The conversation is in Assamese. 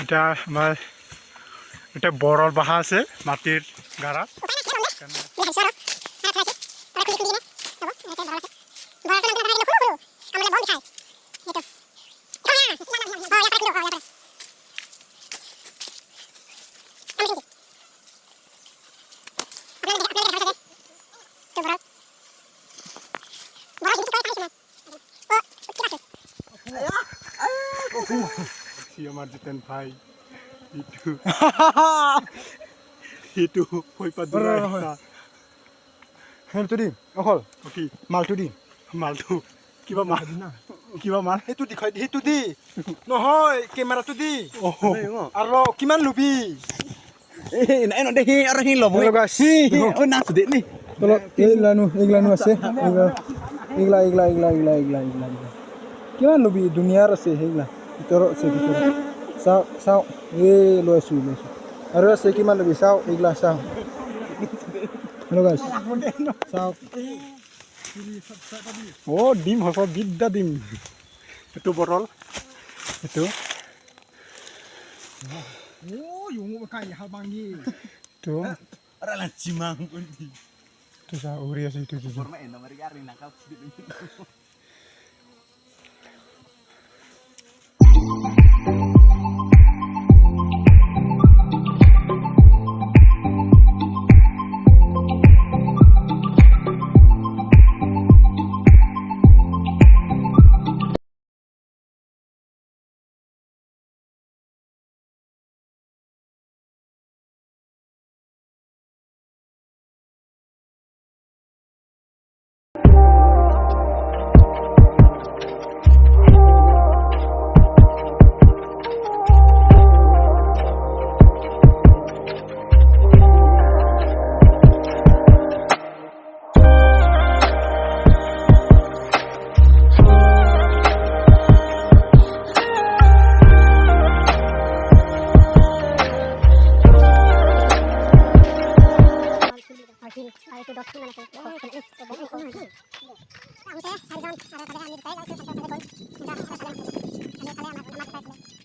এটা আমাৰ এটা বৰৰ বাহা আছে মাটিৰ গাড়াত আমার জিতেন ভাই itu hoipa dura সেইটো দিম অকল কি মালটো দিম মালটো কিবা মাল সেইটো দেখাই সেইটো দি নহয় কেমেৰাটো দি আৰু কিমান লবি নাই নদেহি আৰু সি ল'ব ঐ নাচ দে নি তলত এইগিলানো আছে এইগিলা কিমান লবি দুনিয়াৰ আছে সেইগিলা ভিতৰত আছে চাওঁ লৈ আছোঁ আৰু আছে কিমান লবি চাওঁ এইগিলা চাওঁ চাওঁ ডিম হ'ব বিদ্যা ডিম এইটো বটল এইটো উৰি আছে এইটো itu dokter mana